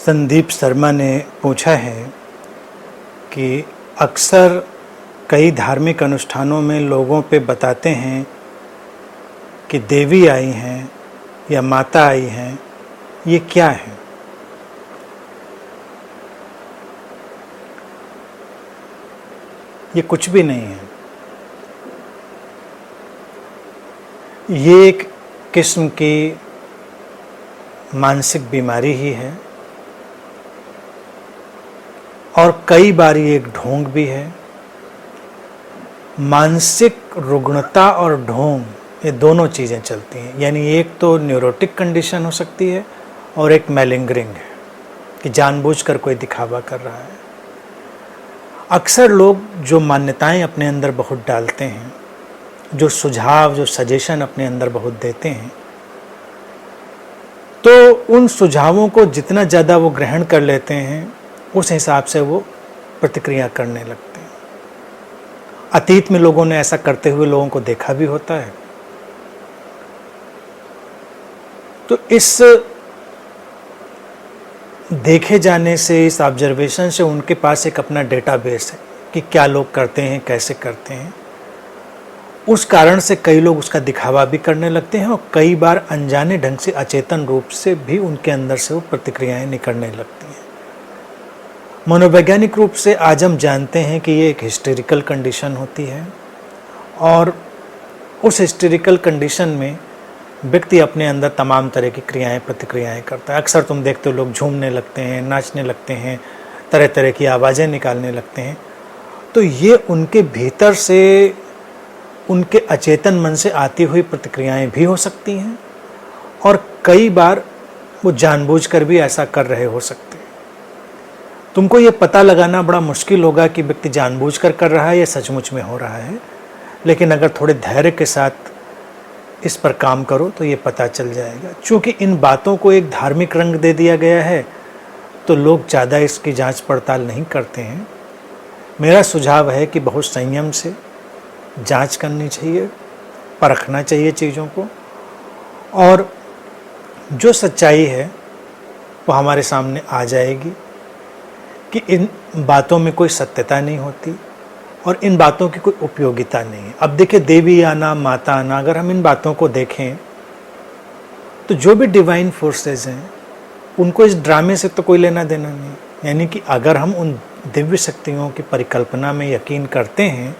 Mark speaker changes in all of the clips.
Speaker 1: संदीप शर्मा ने पूछा है कि अक्सर कई धार्मिक अनुष्ठानों में लोगों पे बताते हैं कि देवी आई हैं या माता आई हैं, ये क्या है? ये कुछ भी नहीं है। ये एक किस्म की मानसिक बीमारी ही है और कई बार ये एक ढोंग भी है। मानसिक रुग्णता और ढोंग, ये दोनों चीज़ें चलती हैं। यानी एक तो न्यूरोटिक कंडीशन हो सकती है और एक मैलिंगरिंग है कि जानबूझकर कोई दिखावा कर रहा है। अक्सर लोग जो मान्यताएं अपने अंदर बहुत डालते हैं, जो सुझाव, जो सजेशन अपने अंदर बहुत देते हैं, तो उन सुझावों को जितना ज़्यादा वो ग्रहण कर लेते हैं, उस हिसाब से वो प्रतिक्रिया करने लगते हैं। अतीत में लोगों ने ऐसा करते हुए लोगों को देखा भी होता है। तो इस देखे जाने से, इस ऑब्जर्वेशन से उनके पास एक अपना डेटाबेस है कि क्या लोग करते हैं, कैसे करते हैं। उस कारण से कई लोग उसका दिखावा भी करने लगते हैं और कई बार अनजाने ढंग से, अचेतन रूप से भी उनके अंदर से वो प्रतिक्रियाएं निकलने लगती हैं। मनोवैज्ञानिक रूप से आज हम जानते हैं कि ये एक हिस्टेरिकल कंडीशन होती है और उस हिस्टेरिकल कंडीशन में व्यक्ति अपने अंदर तमाम तरह की क्रियाएं, प्रतिक्रियाएं करता है। अक्सर तुम देखते हो लोग झूमने लगते हैं, नाचने लगते हैं, तरह तरह की आवाज़ें निकालने लगते हैं। तो ये उनके भीतर से, उनके अचेतन मन से आती हुई प्रतिक्रियाएं भी हो सकती हैं और कई बार वो जानबूझकर भी ऐसा कर रहे हो सकते हैं। तुमको ये पता लगाना बड़ा मुश्किल होगा कि व्यक्ति जानबूझकर कर रहा है या सचमुच में हो रहा है, लेकिन अगर थोड़े धैर्य के साथ इस पर काम करो तो ये पता चल जाएगा। चूँकि इन बातों को एक धार्मिक रंग दे दिया गया है तो लोग ज़्यादा इसकी जांच पड़ताल नहीं करते हैं। मेरा सुझाव है कि बहुत संयम से जांच करनी चाहिए, परखना चाहिए चीज़ों को, और जो सच्चाई है वो हमारे सामने आ जाएगी कि इन बातों में कोई सत्यता नहीं होती और इन बातों की कोई उपयोगिता नहीं है। अब देखिए, देवी आना, माता आना, अगर हम इन बातों को देखें तो जो भी डिवाइन फोर्सेस हैं उनको इस ड्रामे से तो कोई लेना देना नहीं। यानी कि अगर हम उन दिव्य शक्तियों की परिकल्पना में यकीन करते हैं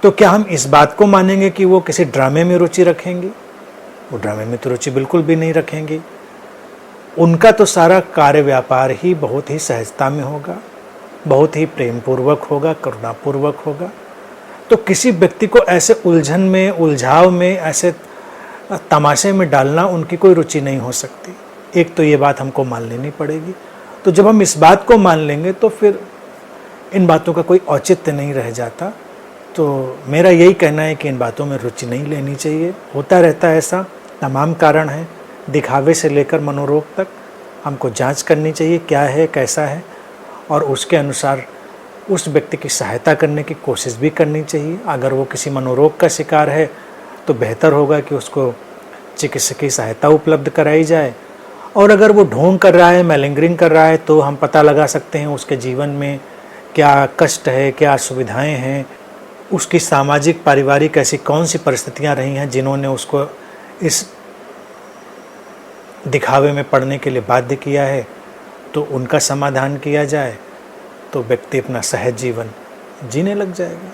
Speaker 1: तो क्या हम इस बात को मानेंगे कि वो किसी ड्रामे में रुचि रखेंगे? वो ड्रामे में तो रुचि बिल्कुल भी नहीं रखेंगे। उनका तो सारा कार्य व्यापार ही बहुत ही सहजता में होगा, बहुत ही प्रेम पूर्वक होगा, करुणापूर्वक होगा। तो किसी व्यक्ति को ऐसे उलझन में, उलझाव में, ऐसे तमाशे में डालना उनकी कोई रुचि नहीं हो सकती। एक तो ये बात हमको मान लेनी पड़ेगी। तो जब हम इस बात को मान लेंगे तो फिर इन बातों का कोई औचित्य नहीं रह जाता। तो मेरा यही कहना है कि इन बातों में रुचि नहीं लेनी चाहिए। होता रहता है ऐसा, तमाम कारण है, दिखावे से लेकर मनोरोग तक। हमको जांच करनी चाहिए क्या है, कैसा है, और उसके अनुसार उस व्यक्ति की सहायता करने की कोशिश भी करनी चाहिए। अगर वो किसी मनोरोग का शिकार है तो बेहतर होगा कि उसको चिकित्सकीय सहायता उपलब्ध कराई जाए। और अगर वो ढोंग कर रहा है, मैलिंगरिंग कर रहा है, तो हम पता लगा सकते हैं उसके जीवन में क्या कष्ट है, क्या असुविधाएँ हैं, उसकी सामाजिक, पारिवारिक ऐसी कौन सी परिस्थितियाँ रही हैं जिन्होंने उसको इस दिखावे में पड़ने के लिए बाध्य किया है। तो उनका समाधान किया जाए तो व्यक्ति अपना सहज जीवन जीने लग जाएगा।